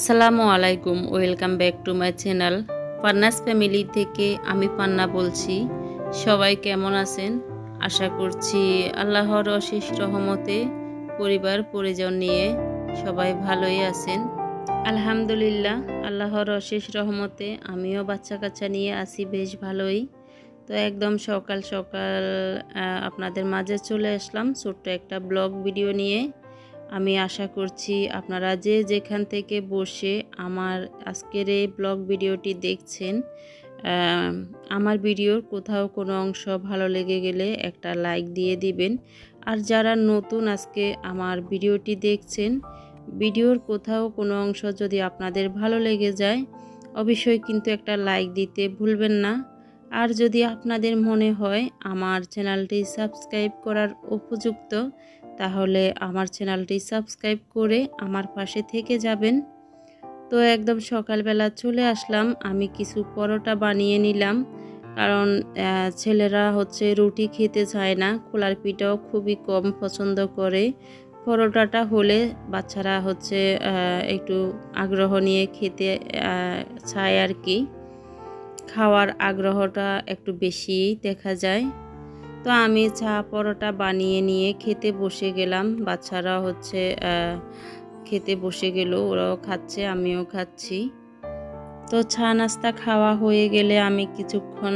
আসসালামু আলাইকুম, welcome back to my channel Panna's family থেকে আমি পান্না বলছি। সবাই কেমন আছেন? আশা করছি আল্লাহর অশেষ রহমতে পরিবার পরিজন নিয়ে সবাই ভালোই আছেন। আলহামদুলিল্লাহ, আল্লাহর অশেষ রহমতে আমিও বাচ্চা কাচ্চা নিয়ে আছি বেশ ভালোই। তো একদম সকাল সকাল আপনাদের মাঝে চলে আসলাম ছোট্ট একটা ব্লগ ভিডিও নিয়ে। আমি আশা করছি আপনারা যে যেখান থেকে বসে আমার আজকের এই ব্লগ ভিডিওটি দেখছেন, আমার ভিডিওর কোথাও কোনো অংশ ভালো লেগে গেলে একটা লাইক দিয়ে দিবেন। আর যারা নতুন আজকে আমার ভিডিওটি দেখছেন, ভিডিওর কোথাও কোনো অংশ যদি আপনাদের ভালো লেগে যায় অবশ্যই কিন্তু একটা লাইক দিতে ভুলবেন না। আর যদি আপনাদের মনে হয় আমার চ্যানেলটি সাবস্ক্রাইব করার উপযুক্ত, তাহলে আমার চ্যানেলটি সাবস্ক্রাইব করে আমার পাশে থেকে যাবেন। তো একদম সকালবেলা চলে আসলাম, আমি কিছু পরোটা বানিয়ে নিলাম, কারণ ছেলেরা হচ্ছে রুটি খেতে চায় না, খোলার পিঠাও খুবই কম পছন্দ করে। পরোটাটা হলে বাচ্চারা হচ্ছে একটু আগ্রহ নিয়ে খেতে চায় আর কি, খাওয়ার আগ্রহটা একটু বেশি দেখা যায়। তো আমি চা পরোটা বানিয়ে নিয়ে খেতে বসে গেলাম। বাচ্চারা হচ্ছে খেতে বসে গেল, ওরাও খাচ্ছে আমিও খাচ্ছি। তো চা নাস্তা খাওয়া হয়ে গেলে আমি কিছুক্ষণ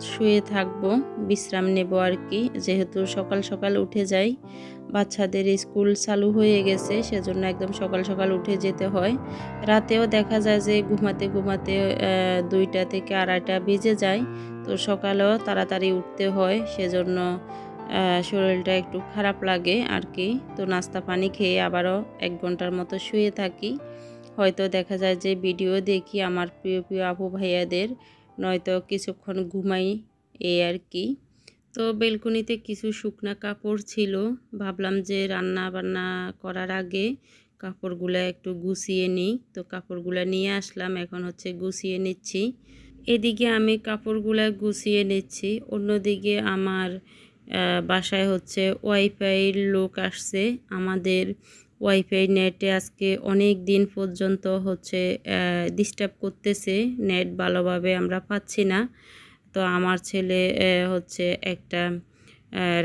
শুয়ে থাকবো, বিশ্রাম নেব আর কি, যেহেতু সকাল সকাল উঠে যাই। বাচ্চাদের স্কুল চালু হয়ে গেছে, সেজন্য একদম সকাল সকাল উঠে যেতে হয়। রাতেও দেখা যায় যে ঘুমাতে ঘুমাতে 2টা থেকে 2:30 বেজে যায়। তো সকালেও তাড়াতাড়ি উঠতে হয়, সেজন্য শরীরটা একটু খারাপ লাগে আর কি। তো নাস্তা পানি খেয়ে আবারও 1 ঘন্টার মতো শুয়ে থাকি। হয়তো দেখা যায় যে ভিডিও দেখি আমার প্রিয় প্রিয় আপু ভাইয়াদের, নয়তো কিছুক্ষণ ঘুমাই, এই আর কি। তো বেলকনিতে কিছু শুকনা কাপড় ছিল, ভাবলাম যে রান্না বান্না করার আগে কাপড়গুলো একটু গুছিয়ে নিই। তো কাপড়গুলো নিয়ে আসলাম, এখন হচ্ছে গুছিয়ে নিচ্ছি। এদিকে আমি কাপড়গুলো গুছিয়ে নিচ্ছি, অন্যদিকে আমার বাসায় হচ্ছে ওয়াইফাইয়ের লোক আসছে। আমাদের ওয়াইফাই নেটে আজকে অনেক দিন পর্যন্ত হচ্ছে ডিস্টার্ব করতেছে, নেট ভালোভাবে আমরা পাচ্ছি না। তো আমার ছেলে হচ্ছে একটা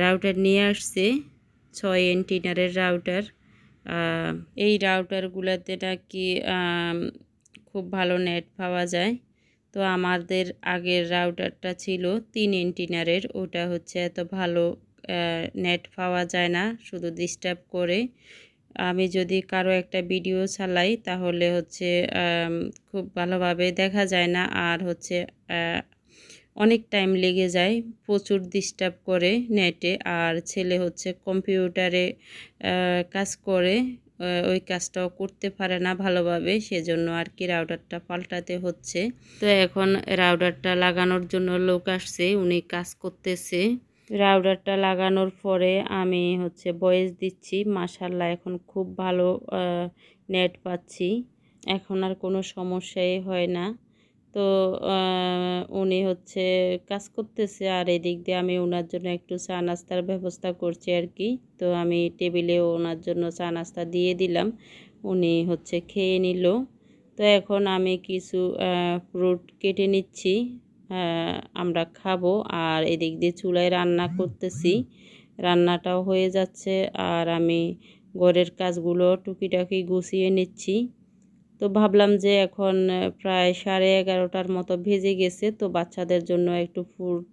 রাউটার নিয়ে আসছে, 6 এন্টিনারের রাউটার। এই রাউটারগুলোতে নাকি খুব ভালো নেট পাওয়া যায়। তো আমাদের আগের রাউটারটা ছিল 3 এন্টিনারের, ওটা হচ্ছে এত ভালো নেট পাওয়া যায় না, শুধু ডিস্টার্ব করে। আমি যদি কারো একটা ভিডিও চালাই তাহলে হচ্ছে খুব ভালোভাবে দেখা যায় না, আর হচ্ছে অনেক টাইম লেগে যায়, প্রচুর ডিস্টার্ব করে নেটে। আর ছেলে হচ্ছে কম্পিউটারে কাজ করে, ওই কাজটাও করতে পারে না ভালোভাবে, সেজন্য আর কি রাউটারটা পাল্টাতে হচ্ছে। তো এখন রাউটারটা লাগানোর জন্য লোক আসছে, উনি কাজ করতেছে। রাউটারটা লাগানোর পরে আমি হচ্ছে ভয়েস দিচ্ছি, মাশাআল্লাহ এখন খুব ভালো নেট পাচ্ছি, এখন আর কোনো সমস্যাই হয় না। তো উনি হচ্ছে কাজ করতেছে, আর এদিক দিয়ে আমি ওনার জন্য একটু চা নাস্তার ব্যবস্থা করছি আর কি। তো আমি টেবিলে ওনার জন্য চা নাস্তা দিয়ে দিলাম, উনি হচ্ছে খেয়ে নিল। তো এখন আমি কিছু ফ্রুট কেটে নিচ্ছি, আমরা খাবো। আর এদিক দিয়ে চুলায় রান্না করতেছি, রান্নাটাও হয়ে যাচ্ছে, আর আমি ঘরের কাজগুলো টুকিটাকি গুছিয়ে নিচ্ছি। তো ভাবলাম যে এখন প্রায় 11:30টার মতো ভেজে গেছে, তো বাচ্চাদের জন্য একটু ফ্রুট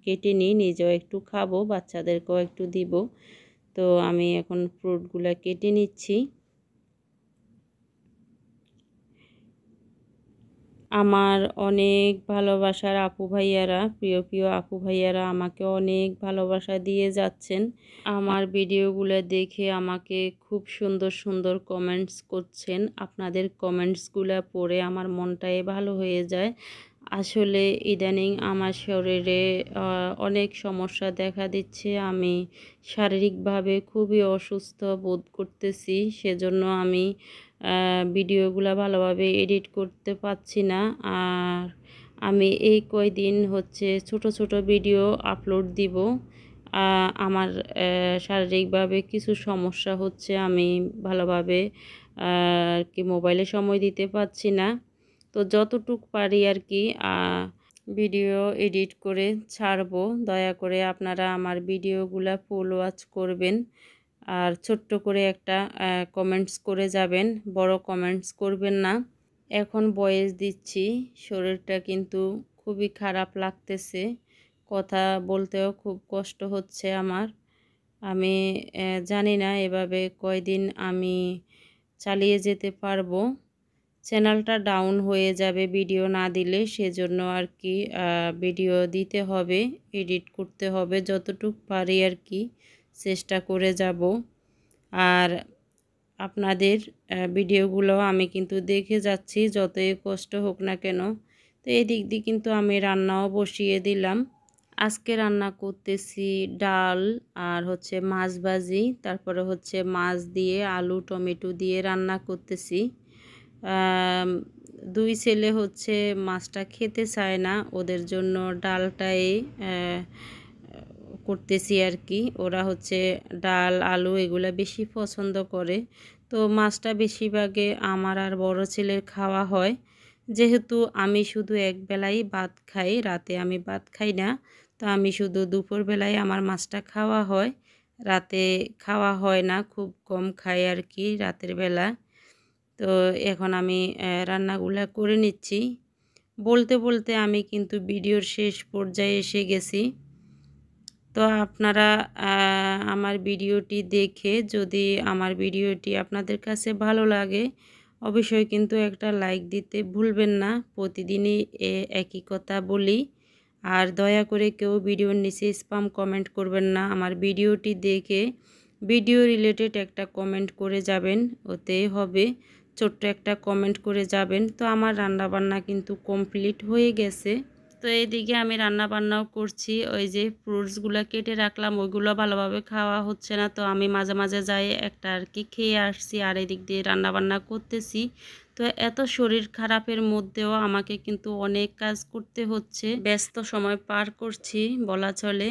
কেটে নিই, নিজেও একটু খাবো, বাচ্চাদেরকেও একটু দিব। তো আমি এখন ফ্রুটগুলো কেটে নিচ্ছি। আমার অনেক ভালোবাসার আপু ভাইয়ারা, প্রিয় প্রিয় আপু ভাইয়ারা আমাকে অনেক ভালোবাসা দিয়ে যাচ্ছেন। আমার ভিডিওগুলো দেখে আমাকে খুব সুন্দর সুন্দর কমেন্টস করছেন। আপনাদের কমেন্টসগুলো পড়ে আমার মনটাই ভালো হয়ে যায়। আসলে ইদানিং আমার শরীরে অনেক সমস্যা দেখা দিচ্ছে, আমি শারীরিকভাবে খুবই অসুস্থ বোধ করতেছি, সেজন্য আমি ভিডিওগুলো ভালোভাবে এডিট করতে পারছি না। আর আমি এই কয়দিন হচ্ছে ছোট ছোট ভিডিও আপলোড দিব। আমার শারীরিকভাবে কিছু সমস্যা হচ্ছে, আমি ভালোভাবে আর কি মোবাইলে সময় দিতে পারছি না। তো যতটুক পারি আর কি ভিডিও এডিট করে ছাড়বো। দয়া করে আপনারা আমার ভিডিওগুলা ফুল ওয়াচ করবেন। আর ছোট্ট করে একটা কমেন্টস করে যাবেন, বড় কমেন্টস করবেন না। এখন ভয়েস দিচ্ছি, শরীরটা কিন্তু খুবই খারাপ লাগতেছে, কথা বলতেও খুব কষ্ট হচ্ছে আমার। আমি জানি না এভাবে কয়দিন আমি চালিয়ে যেতে পারবো। চ্যানেলটা ডাউন হয়ে যাবে ভিডিও না দিলে, সেজন্য আর কি ভিডিও দিতে হবে, এডিট করতে হবে, যতটুকু পারি আর কি চেষ্টা করে যাব। আর আপনাদের ভিডিওগুলো আমি কিন্তু দেখে যাচ্ছি, যতই কষ্ট হোক না কেন। তো এই দিক দিয়ে কিন্তু আমি রান্নাও বসিয়ে দিলাম। আজকে রান্না করতেছি ডাল আর হচ্ছে মাছ ভাজি, তারপরে হচ্ছে মাছ দিয়ে আলু টমেটো দিয়ে রান্না করতেছি। দুই ছেলে হচ্ছে মাছটা খেতে চায় না, ওদের জন্য ডালটাই করতেছি আর কি। ওরা হচ্ছে ডাল আলু এগুলা বেশি পছন্দ করে। তো মাছটা বেশিরভাগে আমার আর বড় ছেলের খাওয়া হয়। যেহেতু আমি শুধু এক বেলাই ভাত খাই, রাতে আমি ভাত খাই না, তো আমি শুধু দুপুরবেলায় আমার মাছটা খাওয়া হয়, রাতে খাওয়া হয় না, খুব কম খাই আর কি রাতের বেলা। তো এখন আমি রান্নাগুলা করে নিচ্ছি। বলতে বলতে আমি কিন্তু ভিডিওর শেষ পর্যায়ে এসে গেছি। তো আপনারা আমার ভিডিওটি দেখে যদি আমার ভিডিওটি আপনাদের কাছে ভালো লাগে, অবশ্যই কিন্তু একটা লাইক দিতে ভুলবেন না। প্রতিদিনই একই কথা বলি। আর দয়া করে কেউ ভিডিওর নিচে স্প্যাম কমেন্ট করবেন না। আমার ভিডিওটি দেখে ভিডিও রিলেটেড একটা কমেন্ট করে যাবেন, ওতেই হবে। ছোট্ট একটা কমেন্ট করে যাবেন। তো আমার রান্নাবান্না কিন্তু কমপ্লিট হয়ে গেছে। তো এইদিকে আমি রান্না বান্নাও করছি। ওই যে ফ্রুটসগুলো কেটে রাখলাম, ওইগুলো ভালোভাবে খাওয়া হচ্ছে না, তো আমি মাঝে মাঝে যাই একটা আর কি খেয়ে আসছি, আর এদিক দিয়ে রান্না বান্না করতেছি। তো এত শরীর খারাপের মধ্যেও আমাকে কিন্তু অনেক কাজ করতে হচ্ছে, ব্যস্ত সময় পার করছি বলা চলে।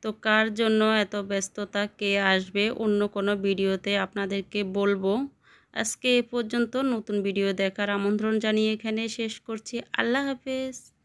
তো কার জন্য এত ব্যস্ততা, কে আসবে, অন্য কোনো ভিডিওতে আপনাদেরকে বলবো। আজকে এ পর্যন্ত। নতুন ভিডিও দেখার আমন্ত্রণ জানিয়ে এখানে শেষ করছি। আল্লাহ হাফেজ।